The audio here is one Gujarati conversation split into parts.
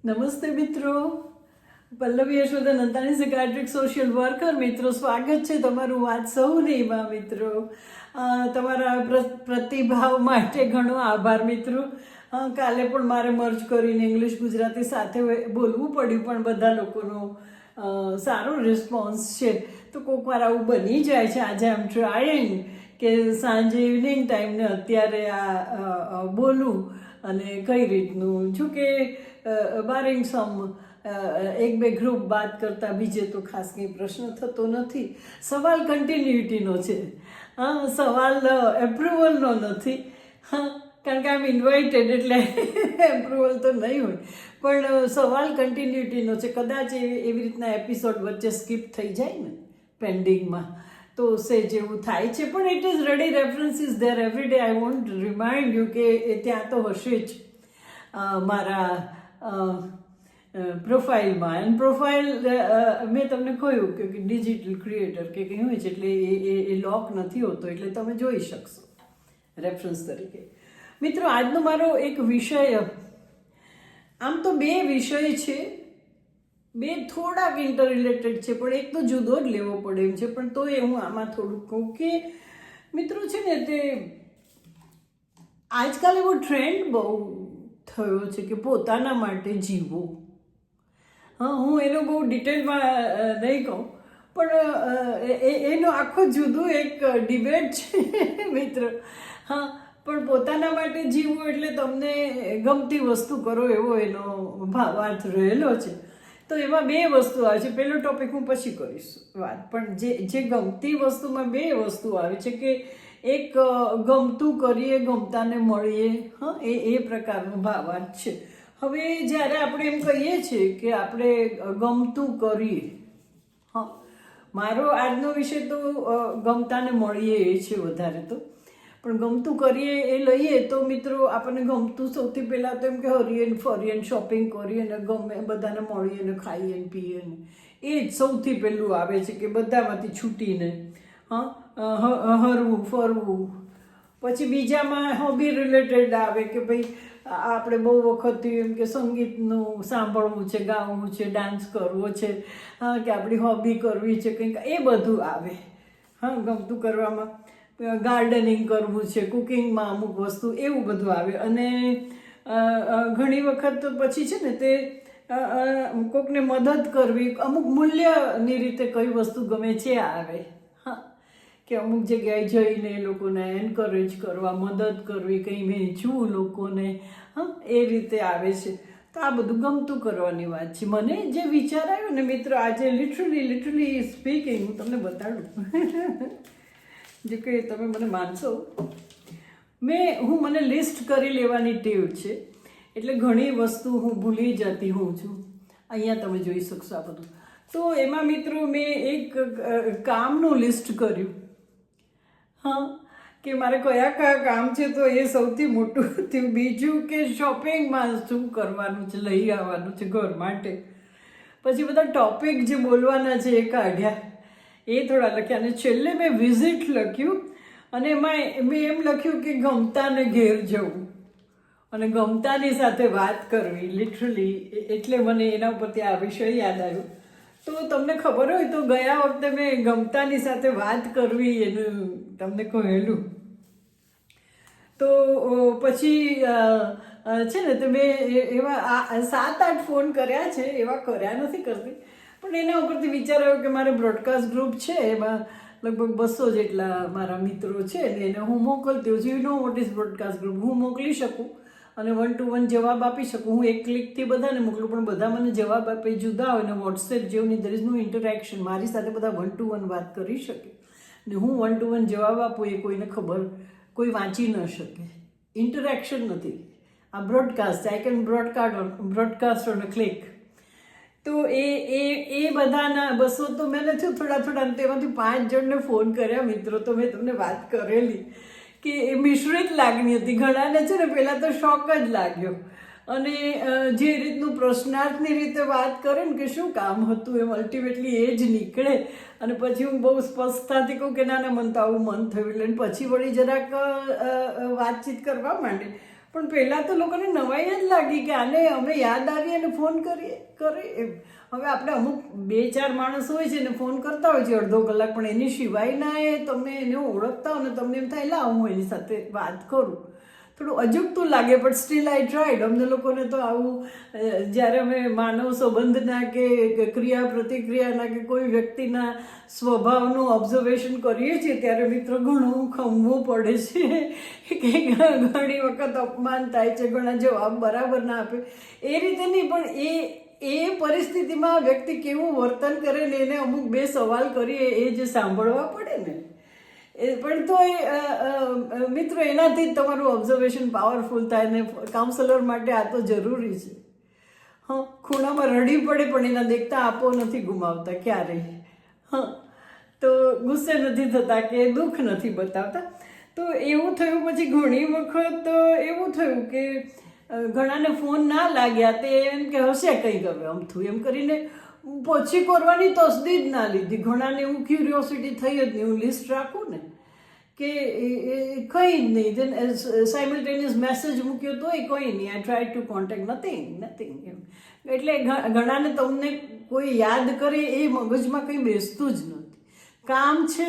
નમસ્તે મિત્રો, પલ્લવી યશોદા નંદાણી સાયકાટ્રિક સોશિયલ વર્કર. મિત્રો, સ્વાગત છે તમારું વાત સૌનીમાં. મિત્રો, તમારા પ્રતિભાવ માટે ઘણો આભાર. મિત્રો, કાલે પણ મારે મર્જ કરીને ઇંગ્લિશ ગુજરાતી સાથે બોલવું પડ્યું, પણ બધા લોકોનો સારો રિસ્પોન્સ છે. તો કોઈક વાર આવું બની જાય છે. આજે આઈ એમ ટ્રાઈંગ કે સાંજે ઇવનિંગ ટાઈમને અત્યારે આ બોલું અને કઈ રીતનું છું કે બારિંગ સમ એક બે ગ્રુપ બાત કરતા બીજે તો ખાસ કંઈ પ્રશ્ન થતો નથી. સવાલ કન્ટિન્યુટીનો છે, સવાલ એપ્રુવલનો નથી. કારણ કે આમ ઇન્વાઇટેડ એટલે એપ્રુવલ તો નહીં હોય, પણ સવાલ કન્ટિન્યુટીનો છે. કદાચ એવી રીતના એપિસોડ વચ્ચે સ્કીપ થઈ જાય ને પેન્ડિંગમાં, તો સેજ એવું થાય છે. પણ it is ready, reference is there every day. I want remind you કે એ ત્યાં તો હશે જ મારા પ્રોફાઇલમાં. એન્ડ પ્રોફાઇલ મેં તમને કહ્યું કે ડિજિટલ ક્રિએટર કે કંઈ હોય છે, એટલે એ લોક નથી હોતો, એટલે તમે જોઈ શકશો રેફરન્સ તરીકે. મિત્રો, આજનો મારો એક વિષય, આમ તો બે વિષય છે, બે થોડાક ઇન્ટર રિલેટેડ છે, પણ એક તો જુદો જ લેવો પડે એમ છે. પણ તોય હું આમાં થોડુંક કહું કે મિત્રો છે ને, તે આજકાલ એવો ટ્રેન્ડ બહુ થયો છે કે પોતાના માટે જીવવું. હું એનો બહુ ડિટેલમાં નહીં કહું, પણ એનો આખો જુદું એક ડિબેટ છે મિત્રો. પણ પોતાના માટે જીવવું એટલે તમને ગમતી વસ્તુ કરો એવો એનો ભાવાર્થ રહેલો છે. તો એમાં બે વસ્તુ આવે છે. પહેલો ટોપિક હું પછી કરીશ વાત, પણ જે ગમતી વસ્તુમાં બે વસ્તુ આવે છે કે એક ગમતું કરીએ, ગમતાને મળીએ, એ પ્રકારનો ભાવાર્થ છે. હવે જ્યારે આપણે એમ કહીએ છીએ કે આપણે ગમતું કરીએ, મારો આજનો વિષય તો ગમતાને મળીએ એ છે વધારે તો. પણ ગમતું કરીએ એ લઈએ તો મિત્રો, આપણને ગમતું સૌથી પહેલાં તો એમ કે હરીએ ને ફરીએ ને શોપિંગ કરીએ ને ગમે બધાને મળીએ ને ખાઈએ ને પીએ ને, એ જ સૌથી પહેલું આવે છે કે બધામાંથી છૂટીને હરવું ફરવું. પછી બીજામાં હોબી રિલેટેડ આવે કે ભાઈ આપણે બહુ વખત એમ કે સંગીતનું સાંભળવું છે, ગાવું છે, ડાન્સ કરવો છે, કે આપણી હોબી કરવી છે કંઈક, એ બધું આવે. ગમતું કરવામાં ગાર્ડનિંગ કરવું છે, કુકિંગમાં અમુક વસ્તુ, એવું બધું આવે. અને ઘણી વખત પછી છે ને તે કોકને મદદ કરવી, અમુક મૂલ્યની રીતે કઈ વસ્તુ ગમે છે આવે. કે અમુક જગ્યાએ જઈને એ લોકોને એન્કરેજ કરવા, મદદ કરવી, કંઈ વહેંચવું લોકોને, એ રીતે આવે છે. તો આ બધું ગમતું કરવાની વાત છે. મને જે વિચાર આવ્યો ને મિત્રો, આજે લિટરલી સ્પીકિંગ હું તમને બતાડું જે કે તમે મને માનશો, મને લિસ્ટ કરી લેવાની ટેવ છે. એટલે ઘણી વસ્તુ હું ભૂલી જતી હોઉં છું. અહીંયા તમે જોઈ શકશો આ બધું. તો એમાં મિત્રો મેં એક કામનું લિસ્ટ કર્યું, કે મારે કયા કામ છે, તો એ સૌથી મોટું થયું. બીજું કે શોપિંગમાં શું કરવાનું છે, લઈ આવવાનું છે ઘર માટે. પછી બધા ટોપિક જે બોલવાના છે એ કાઢ્યા, એ થોડા લખ્યા. અને છેલ્લે મેં વિઝિટ લખ્યું, અને એમાં મેં એમ લખ્યું કે ગમતાને ઘેર જવું અને ગમતાની સાથે વાત કરવી. લિટરલી એટલે મને એના ઉપરથી આ વિષય યાદ આવ્યો. તો તમને ખબર હોય તો ગયા વખતે મેં ગમતાની સાથે વાત કરવી એનું તમને કહેલું. તો પછી છે ને, તો મેં એવા 7-8 ફોન કર્યા છે, એવા કર્યા નથી કરતી, પણ એના ઉપરથી વિચાર આવ્યો કે મારે બ્રોડકાસ્ટ ગ્રુપ છે, એમાં લગભગ 200 જેટલા મારા મિત્રો છે, ને એને હું મોકલતી હોઉં છું. You know what is broadcast group. હું મોકલી શકું અને 1 to 1 જવાબ આપી શકું. હું એક ક્લિકથી બધાને મોકલું, પણ બધા મને જવાબ આપે જુદા હોય ને. વોટ્સએપ જેવું દેર ઇઝ નો ઇન્ટરેક્શન. મારી સાથે બધા 1 to 1 વાત કરી શકે ને હું 1 to 1 જવાબ આપું, એ કોઈને ખબર, કોઈ વાંચી ન શકે. ઇન્ટરેક્શન નથી આ broadcast. I can broadcast on a click. તો એ બધાના 200 તો મેં નથી, થોડા તેમાંથી 5 જણને ફોન કર્યા મિત્રો. તો મેં તમને વાત કરેલી કે એ મિશ્રિત લાગણી હતી. ઘણાને છે ને પહેલાં તો શોક જ લાગ્યો, અને જે રીતનું પ્રશ્નાર્થની રીતે વાત કરે ને કે શું કામ હતું, એમ અલ્ટિમેટલી એ જ નીકળે. અને પછી હું બહુ સ્પષ્ટતાથી કહું કે ના મને તો આવું મન થયું. એટલે પછી વળી જરાક વાતચીત કરવા માંડે. પણ પહેલાં તો લોકોને નવાઈ જ લાગી કે આને અમે યાદ આવી અને ફોન કરે એમ. હવે આપણે અમુક 2-4 માણસ હોય છે ને ફોન કરતા હોય છે અડધો કલાક, પણ એની સિવાયના એ તમે એને ઓળખતા હો ને તમને એમ થાય લાવ હું એની સાથે વાત કરું. થોડું અજુગતું લાગે, પણ સ્ટીલ આઈ ટ્રાઈડ. અમને લોકોને તો આવું જ્યારે અમે માનવ સંબંધના કે ક્રિયા પ્રતિક્રિયાના કે કોઈ વ્યક્તિના સ્વભાવનું ઓબ્ઝર્વેશન કરીએ છીએ ત્યારે મિત્રો ઘણું ખમવું પડે છે કે ઘણી વખત અપમાન થાય છે, ઘણા જવાબ બરાબર ના આપે. એ રીતે નહીં, પણ એ પરિસ્થિતિમાં વ્યક્તિ કેવું વર્તન કરે ને એને અમુક 2 સવાલ કરીએ એ જે સાંભળવા પડે ને પણ તો મિત્રો એનાથી જ તમારું ઓબ્ઝર્વેશન પાવરફુલ થાય ને કાઉન્સેલર માટે આ તો જરૂરી છે. હા, ખૂણામાં રડી પડે પણ એના દેખતા આપો નથી ગુમાવતા ક્યારેય. હા, તો ગુસ્સે નથી થતા કે દુઃખ નથી બતાવતા. તો એવું થયું. પછી ઘણી વખત એવું થયું કે ઘણાને ફોન ના લાગ્યા તે એમ કે હશે કંઈ ગમે અમથું એમ કરીને પછી કરવાની તસદી જ ના લીધી. ઘણાને એવું ક્યુરિયોસિટી થઈ જ નહીં. હું લિસ્ટ રાખું ને કે કંઈ જ નહીં, દેન સાયમલ્ટેનિયસ મેસેજ મૂક્યો તોય કંઈ નહીં, I try to contact, nothing એમ. એટલે ઘણાને તમને કોઈ યાદ કરે એ મગજમાં કંઈ બેસતું જ નથી. કામ છે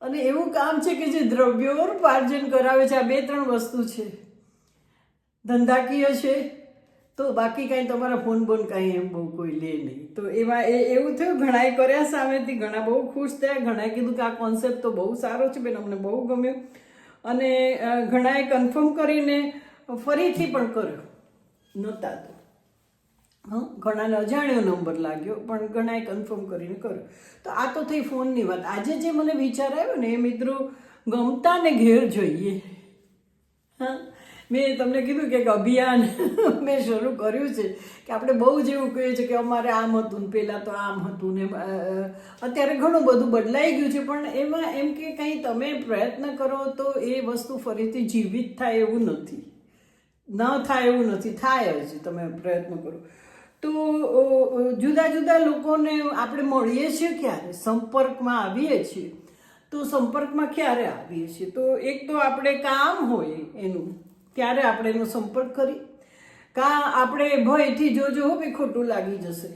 અને એવું કામ છે કે જે દ્રવ્યોપાર્જન કરાવે છે. આ 2-3 વસ્તુ છે. ધંધાકીય છે તો બાકી કાંઈ તમારા ફોન કાંઈ એમ બહુ કોઈ લે નહીં. તો એમાં એવું થયું. ઘણાએ કર્યા સામેથી, ઘણા બહુ ખુશ થયા. ઘણાએ કીધું કે આ કોન્સેપ્ટ તો બહુ સારો છે બેન, અમને બહુ ગમ્યો. અને ઘણાએ કન્ફર્મ કરીને ફરીથી પણ કર્યો, નહોતા તો. હા, ઘણાને અજાણ્યો નંબર લાગ્યો પણ ઘણાએ કન્ફર્મ કરીને કર્યો. તો આ તો થઈ ફોનની વાત. આજે જે મને વિચાર આવ્યો ને એ મિત્રો ગમતાને ઘેર જોઈએ. હા, મેં તમને કીધું કે એક અભિયાન મેં શરૂ કર્યું છે કે આપણે બહુ જ એવું કહીએ છીએ કે અમારે આમ હતું ને પહેલાં તો આમ હતું ને અત્યારે ઘણું બધું બદલાઈ ગયું છે. પણ એમાં એમ કે કંઈ તમે પ્રયત્ન કરો તો એ વસ્તુ ફરીથી જીવિત થાય એવું નથી, ન થાય એવું નથી, થાય જ તમે પ્રયત્ન કરો તો. જુદા જુદા લોકોને આપણે મળીએ છીએ ક્યારે, સંપર્કમાં આવીએ છીએ. તો સંપર્કમાં ક્યારે આવીએ છીએ તો એક તો આપણે કામ હોય એનું ત્યારે આપણે એનો સંપર્ક કરી, કાં આપણે ભયથી જોજો ભાઈ ખોટું લાગી જશે,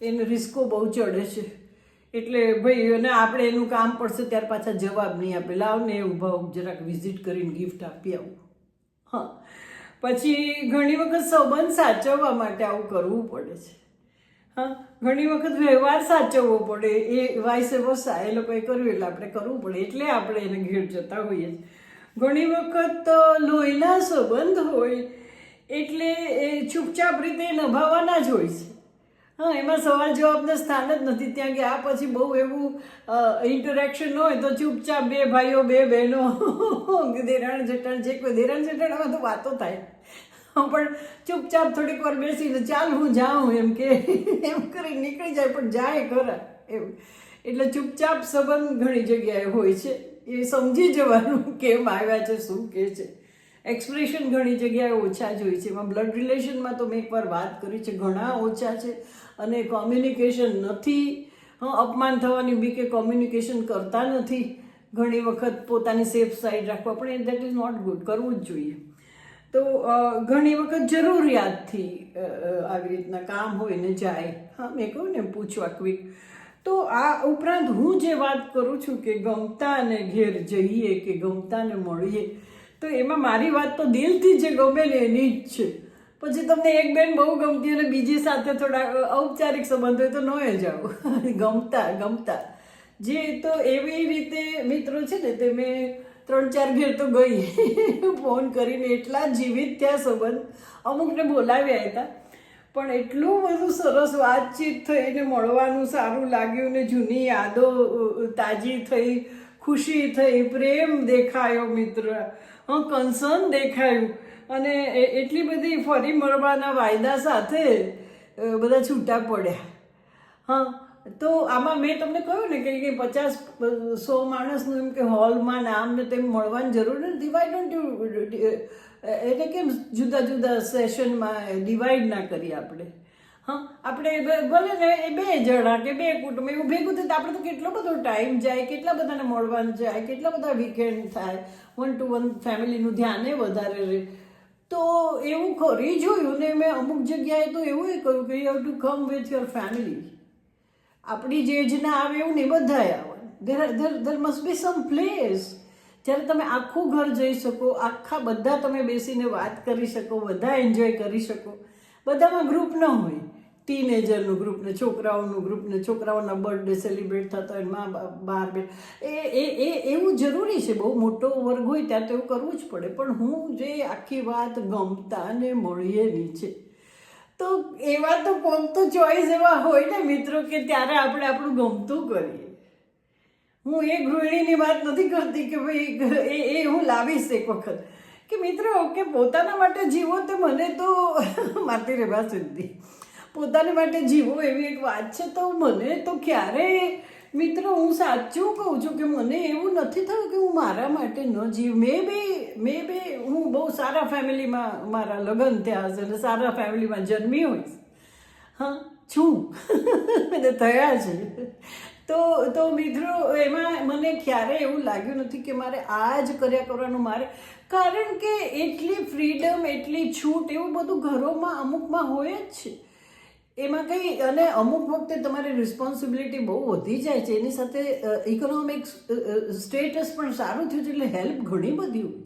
એને રિસ્કો બહુ ચડે છે એટલે ભાઈ અને આપણે એનું કામ પડશે ત્યારે પાછા જવાબ નહીં આપે, લાવને ઊભા જરાક વિઝિટ કરીને ગિફ્ટ આપી આવું. હા, પછી ઘણી વખત સંબંધ સાચવવા માટે આવું કરવું પડે છે. હા, ઘણી વખત વ્યવહાર સાચવવો પડે, એ વાઇસ વર્સા એ લોકોએ કર્યું એટલે આપણે કરવું પડે, એટલે આપણે એને ઘેર જતા હોઈએ છીએ. ઘણી વખત લોહીના સંબંધ હોય એટલે એ ચૂપચાપ રીતે નભાવવાના જ હોય છે. હા, એમાં સવાલ જવાબના સ્થાન જ નથી. ત્યાં ગયા પછી બહુ એવું ઇન્ટરેક્શન હોય તો ચૂપચાપ 2 ભાઈઓ 2 બહેનો દેરાણ જેઠાણ જે કોઈ દેરાણ જેઠાણમાં તો વાતો થાય પણ ચૂપચાપ થોડીક વાર બેસીને ચાલ હું જાઉં એમ કે એમ કરી નીકળી જાય પણ જાય ખરા એમ. એટલે ચૂપચાપ સંબંધ ઘણી જગ્યાએ હોય છે. એ સમજી જવાનું કેમ આવ્યા છે, શું કહે છે. એક્સપ્રેશન ઘણી જગ્યાએ ઓછા જ હોય છે. એમાં બ્લડ રિલેશનમાં તો મેં એકવાર વાત કરી છે, ઘણા ઓછા છે અને કોમ્યુનિકેશન નથી. અપમાન થવાની બીકે કોમ્યુનિકેશન કરતા નથી. ઘણી વખત પોતાની સેફ સાઈડ રાખવા, પણ દેટ ઇઝ નોટ ગુડ, કરવું જ જોઈએ. તો ઘણી વખત જરૂરિયાતથી આવી રીતના કામ હોય ને જાય. હા, મેં કહ્યું ને પૂછવા ક્વિક. તો આ ઉપરાંત હું જે વાત કરું છું કે ગમતાને ઘેર જઈએ કે ગમતાને મળીએ, તો એમાં મારી વાત તો દિલથી જે ગમે ને એની જ છે. પછી તમને એક બેન બહુ ગમતી અને બીજી સાથે થોડા ઔપચારિક સંબંધ હોય તો ન જાઓ. ગમતા જે તો એવી રીતે મિત્રો છે ને તે મેં 3-4 ઘેર તો ગઈ ફોન કરીને, એટલા જીવિત થયા સંબંધ. અમુકને બોલાવ્યા હતા પણ એટલું બધું સરસ વાતચીત થઈ ને મળવાનું સારું લાગ્યું ને જૂની યાદો તાજી થઈ, ખુશી થઈ, પ્રેમ દેખાયો મિત્ર, કન્સર્ન દેખાયું અને એટલી બધી ફરી મળવાના વાયદા સાથે બધા છૂટા પડ્યા. હા, તો આમાં મેં તમને કહ્યું ને કે 50-100 માણસનું એમ કે હોલમાં નામ ને તેમ મળવાની જરૂર નથી. વાય ડોન્ટ યુ એટલે કેમ જુદા જુદા સેશનમાં ડિવાઈડ ના કરીએ આપણે. હા, આપણે ભલે ને એ 2 જણા કે 2 કુટુંબ એવું ભેગું થાય તો આપણે તો કેટલો બધો ટાઈમ જાય, કેટલા બધાને મળવાનું જાય, કેટલા બધા વીકેન્ડ થાય, 1-to-1 ફેમિલીનું ધ્યાને વધારે રહે. તો એવું કરી જોયું ને મેં અમુક જગ્યાએ તો એવું કહ્યું કે you have to come with your family. આપણી જે એજના આવે એવું ને બધાએ આવે. There must be some place જ્યારે તમે આખું ઘર જઈ શકો, આખા બધા તમે બેસીને વાત કરી શકો, બધા એન્જોય કરી શકો. બધામાં ગ્રુપ ન હોય, ટીનેજરનું ગ્રુપ ને છોકરાઓનું ગ્રુપ ને છોકરાઓના બર્થડે સેલિબ્રેટ થતા હોય, મા બાપ બહાર બે એવું જરૂરી છે. બહુ મોટો વર્ગ હોય ત્યાં તો એવું કરવું જ પડે. પણ હું જે આખી વાત ગમતા ને મળીએની છે, તો એવા તો કોક તો ચોઈસ એવા હોય ને મિત્રો કે ત્યારે આપણે આપણું ગમતું કરીએ. હું એ ગૃહિણીની વાત નથી કરતી કે ભાઈ એ હું લાવીશ એક વખત કે મિત્રો કે પોતાના માટે જીવો. તો મને તો મારતી રહેવા સુધી પોતાને માટે જીવો એવી એક વાત છે. તો મને તો ક્યારેય મિત્રો હું સાચું કહું છું કે મને એવું નથી થયું કે હું મારા માટે ન જીવ. મે બી હું બહુ સારા ફેમિલીમાં મારા લગ્ન થયા હશે અને સારા ફેમિલીમાં જન્મી હોઈશ. હા છું મને થયા છે. તો મિત્રો એમાં મને ક્યારેય એવું લાગ્યું નથી કે મારે આ જ કર્યા કરવાનું મારે. કારણ કે એટલી ફ્રીડમ, એટલી છૂટ એવું બધું ઘરોમાં અમુકમાં હોય જ છે. એમાં કંઈ અને અમુક વખતે તમારી રિસ્પોન્સિબિલિટી બહુ વધી જાય છે. એની સાથે ઇકોનોમિક સ્ટેટસ પણ સારું થયું છે એટલે હેલ્પ ઘણી બધી હોય છે.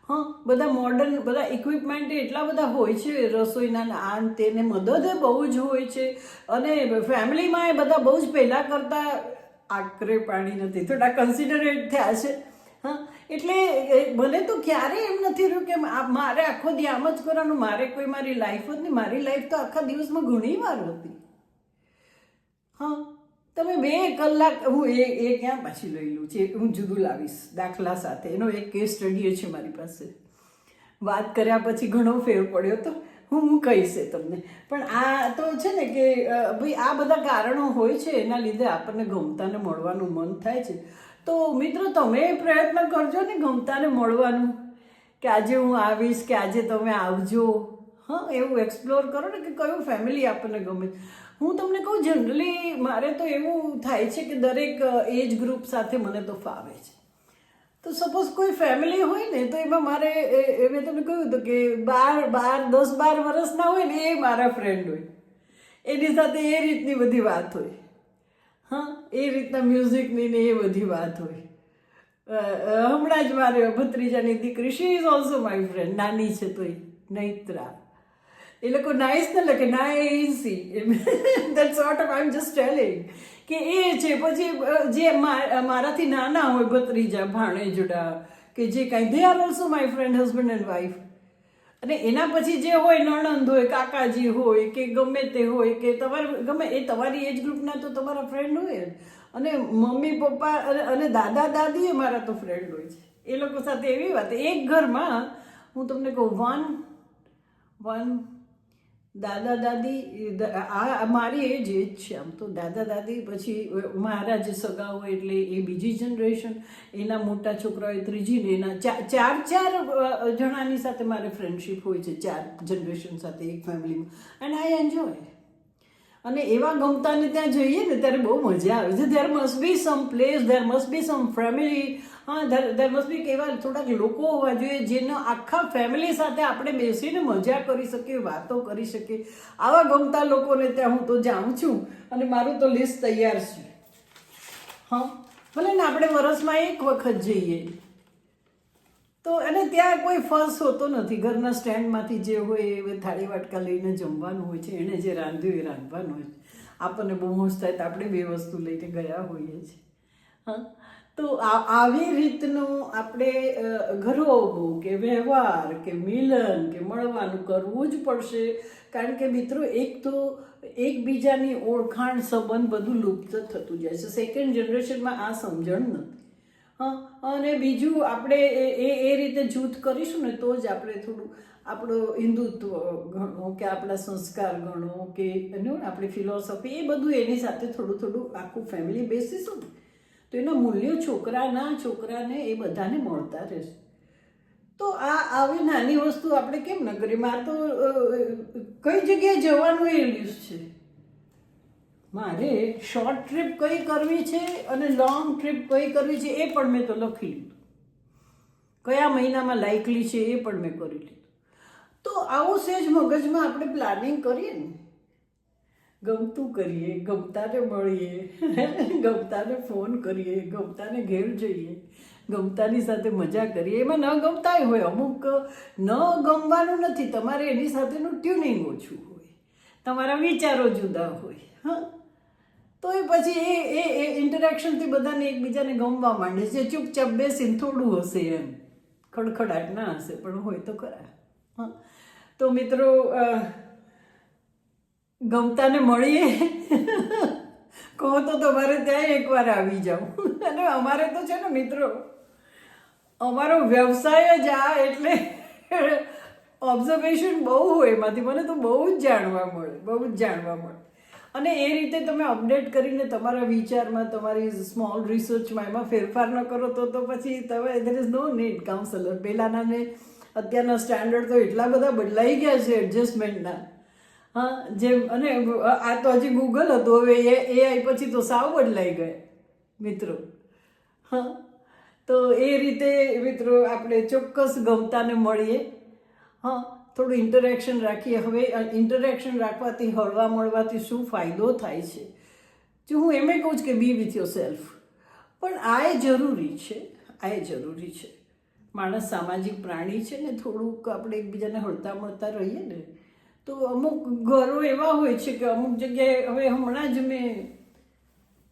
હા, બધા મોડર્ન બધા ઇક્વિપમેન્ટ એટલા બધા હોય છે, રસોઈના આન તેને મદદ બહુ જ હોય છે. અને ફેમિલીમાં એ બધા બહુ જ પહેલાં કરતાં આકરે પાણી નથી, થોડા કન્સિડરેટ થયા છે. હા, એટલે મને તો ક્યારેય એમ નથી રહ્યું કે મારે આખો દી આમ જ કરવાનું, મારે કોઈ મારી લાઈફ જ નહીં. મારી લાઈફ તો આખા દિવસમાં ઘણી વાર હતી. હા, તમે 2 કલાક હું એ ક્યાં પાછી લઈ લઉં છે, હું જુદું લાવીશ દાખલા સાથે. એનો એક કેસ સ્ટડી છે મારી પાસે. વાત કર્યા પછી ઘણો ફેર પડ્યો તો હું કહીશ તમને. પણ આ તો છે ને કે ભાઈ આ બધા કારણો હોય છે, એના લીધે આપણને ગમતાને મળવાનું મન થાય છે. તો મિત્રો તમે પ્રયત્ન કરજો ને ગમતાને મળવાનું, કે આજે હું આવીશ, કે આજે તમે આવજો. હા, એવું એક્સપ્લોર કરો ને કે કયું ફેમિલી આપણને ગમે. હું તમને કહું જનરલી મારે તો એવું થાય છે કે દરેક એજ ગ્રુપ સાથે મને તો ફાવે છે. તો સપોઝ કોઈ ફેમિલી હોય ને તો એમાં મારે મેં તમને કહ્યું હતું કે 10-12 વર્ષના હોય ને એ મારા ફ્રેન્ડ હોય. એની સાથે એ રીતની બધી વાત હોય. હા, એ રીતના મ્યુઝિકની ને એ બધી વાત હોય. હમણાં જ મારે ભત્રીજાની દીકરી, she is also my friend, નાની છે તોય, નૈત્રા. એ લોકો નાઇસ ને લખે, નાઇસી. That's what I am just telling કે એ છે. પછી જે મારાથી નાના હોય, ભત્રીજા, ભાણેજડા કે જે કાંઈ, they are also my friend, husband and wife. અને એના પછી જે હોય, નણંદ હોય, કાકાજી હોય કે ગમે તે હોય, કે તમારે ગમે એ તમારી એજ ગ્રુપના તો તમારા ફ્રેન્ડ હોય જ. અને મમ્મી પપ્પા અને દાદા દાદી એ મારા તો ફ્રેન્ડ હોય છે. એ લોકો સાથે એવી વાત, એક ઘરમાં હું તમને કહું, વન દાદા દાદી, આ મારી એજ છે આમ તો. દાદા દાદી, પછી મારા જે સગા હોય એટલે એ બીજી જનરેશન, એના મોટા છોકરાઓ ત્રીજી ને એના ચાર જણાની સાથે મારે ફ્રેન્ડશીપ હોય છે, 4 જનરેશન સાથે એક ફેમિલીમાં. And I enjoy. અને એવા ગમતાને ત્યાં જઈએ ને ત્યારે બહુ મજા આવે છે. There must be some place, there must be some family. હા, ધેર મસ્ટ બી એવા થોડાક લોકો હોવા જોઈએ જેનો આખા ફેમિલી સાથે આપણે બેસીને મજા કરી શકીએ, વાતો કરી શકીએ. આવા ગમતા લોકોને ત્યાં હું તો જાઉં છું અને મારું તો લિસ્ટ તૈયાર છે. હા, ભલે ને આપણે વર્ષમાં એક વખત જઈએ તો. અને ત્યાં કોઈ ફર્સ હોતો નથી. ઘરના સ્ટેન્ડમાંથી જે હોય એ થાળી વાટકા લઈને જમવાનું હોય છે. એણે જે રાંધ્યું એ રાંધવાનું હોય છે. આપણને બહુ હોશ થાય તો આપણે 2 વસ્તુ લઈને ગયા હોઈએ છીએ. હા, તો આવી રીતનું આપણે ઘરોબો કે વ્યવહાર કે મિલન કે મળવાનું કરવું જ પડશે. કારણ કે મિત્રો એક તો એકબીજાની ઓળખાણ, સંબંધ બધું લુપ્ત થતું જાય છે. સેકન્ડ જનરેશનમાં આ સમજણ નથી. હા, અને બીજું આપણે એ રીતે જૂથ કરીશું ને તો જ આપણે થોડું આપણો હિન્દુત્વ ગણો કે આપણા સંસ્કાર ગણો કે આપણી ફિલોસોફી, એ બધું એની સાથે થોડું આખું ફેમિલી બેસીશું ને તો એના મૂલ્યો છોકરાને એ બધાને મળતા રહેશે. તો આવી નાની વસ્તુ આપણે કેમ ન કરીએ. મારે તો કઈ જગ્યાએ જવાનું એ લિસ્ટ છે. મારે શોર્ટ ટ્રીપ કઈ કરવી છે અને લોંગ ટ્રીપ કઈ કરવી છે એ પણ મેં તો લખી લીધું. કયા મહિનામાં લાયકલી છે એ પણ મેં કરી લીધું. તો આવું સહેજ મગજમાં આપણે પ્લાનિંગ કરીએ ને, ગમતું કરીએ, ગમતાને મળીએ, ગમતાને ફોન કરીએ, ગમતાને ઘેર જઈએ, ગમતાની સાથે મજા કરીએ. એમાં ન ગમતાય હોય, અમુક ન ગમવાનું નથી, તમારે એની સાથેનું ટ્યુનિંગ ઓછું હોય, તમારા વિચારો જુદા હોય. હા, તો એ પછી એ ઇન્ટરેક્શનથી બધાને એકબીજાને ગમવા માંડે છે. ચૂપચાપ બેસીને થોડું હશે એમ, ખડખડાટ ના હશે પણ હોય તો ખરા. હા, તો મિત્રો ગમતાને મળીએ. કહો તો તમારે ત્યાં એકવાર આવી જાઉં. અને અમારે તો છે ને મિત્રો, અમારો વ્યવસાય જ આ, એટલે ઓબ્ઝર્વેશન બહુ હોય એમાંથી, મને તો બહુ જ જાણવા મળે, બહુ જ જાણવા મળે. અને એ રીતે તમે અપડેટ કરીને તમારા વિચારમાં, તમારી સ્મોલ રિસર્ચમાં એમાં ફેરફાર ન કરો તો પછી તમે there is no need counsellor. પહેલાંના ને અત્યારના સ્ટાન્ડર્ડ તો એટલા બધા બદલાઈ ગયા છે એડજસ્ટમેન્ટના. હા, જેમ, અને આ તો હજી ગૂગલ હતું, હવે એઆઈ પછી તો સાવ બદલાઈ ગયા મિત્રો. હા, તો એ રીતે મિત્રો આપણે ચોક્કસ ગમતાને મળીએ. હા, થોડું ઇન્ટરેક્શન રાખીએ. હવે ઇન્ટરેક્શન રાખવાથી, હળવા મળવાથી શું ફાયદો થાય છે? જો હું એમ કહું છું કે બી વિથ યોર સેલ્ફ, પણ આ એ જરૂરી છે, આ એ જરૂરી છે. માણસ સામાજિક પ્રાણી છે ને, થોડુંક આપણે એકબીજાને હળતા મળતા રહીએ ને, તો અમુક ઘરો એવા હોય છે કે અમુક જગ્યાએ, હવે હમણાં જ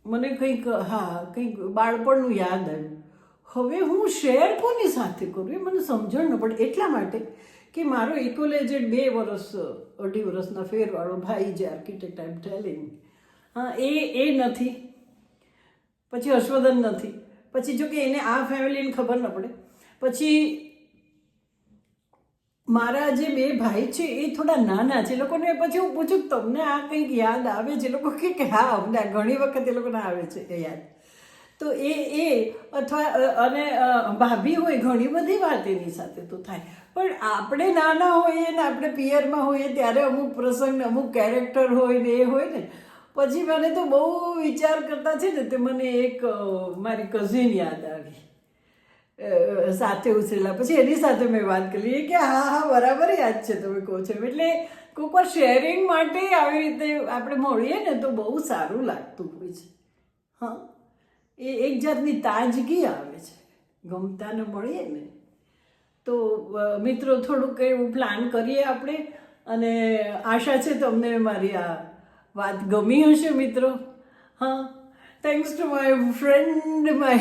મને કંઈક, હા, કંઈક બાળપણનું યાદ આવ્યું. હવે હું શેર કોની સાથે કરું એ મને સમજણ ન પડે, એટલા માટે કે મારો ઇકોલેજેડ 2 વર્ષ 2.5 વર્ષના ફેરવાળો ભાઈ જે આર્કિટેક્ટ, આઈ એમ ટેલિંગ, હા, એ નથી, પછી હર્ષવર્ધન નથી, પછી જો કે એને આ ફેમિલીને ખબર ન પડે. પછી મારા જે 2 ભાઈ છે એ થોડા નાના છે. એ લોકોને પછી હું પૂછું તમને આ કંઈક યાદ આવે છે? એ લોકો કે હા, અમને ઘણી વખત એ લોકોને આવે છે એ યાદ. તો એ અથવા અને ભાભી હોય, ઘણી બધી વાત એની સાથે તો થાય. પણ આપણે નાના હોઈએ ને, આપણે પિયરમાં હોઈએ ત્યારે અમુક પ્રસંગ, અમુક કેરેક્ટર હોય ને, એ હોય ને, પછી મને તો બહુ વિચાર કરતા છે ને, તે મને એક મારી કઝિન યાદ આવી, સાથે ઉછરેલા. પછી એની સાથે મેં વાત કરી કે હા હા, બરાબર યાદ છે તમે કહો છો. એટલે કોઈક વાર શેરિંગ માટે આવી રીતે આપણે મળીએ ને તો બહુ સારું લાગતું હોય છે. હા, એ એક જાતની તાજગી આવે છે ગમતાને મળીએ ને. તો મિત્રો થોડુંક એવું પ્લાન કરીએ આપણે, અને આશા છે તમને મારી આ વાત ગમી હશે મિત્રો. હા, thanks to my friend, my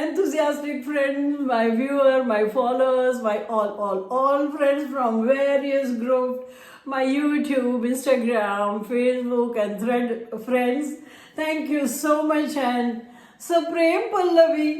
enthusiastic friend, my viewer, my followers, my all friends from various groups, my YouTube, Instagram, Facebook and Thread friends. Thank you so much, and Supreme Pallavi.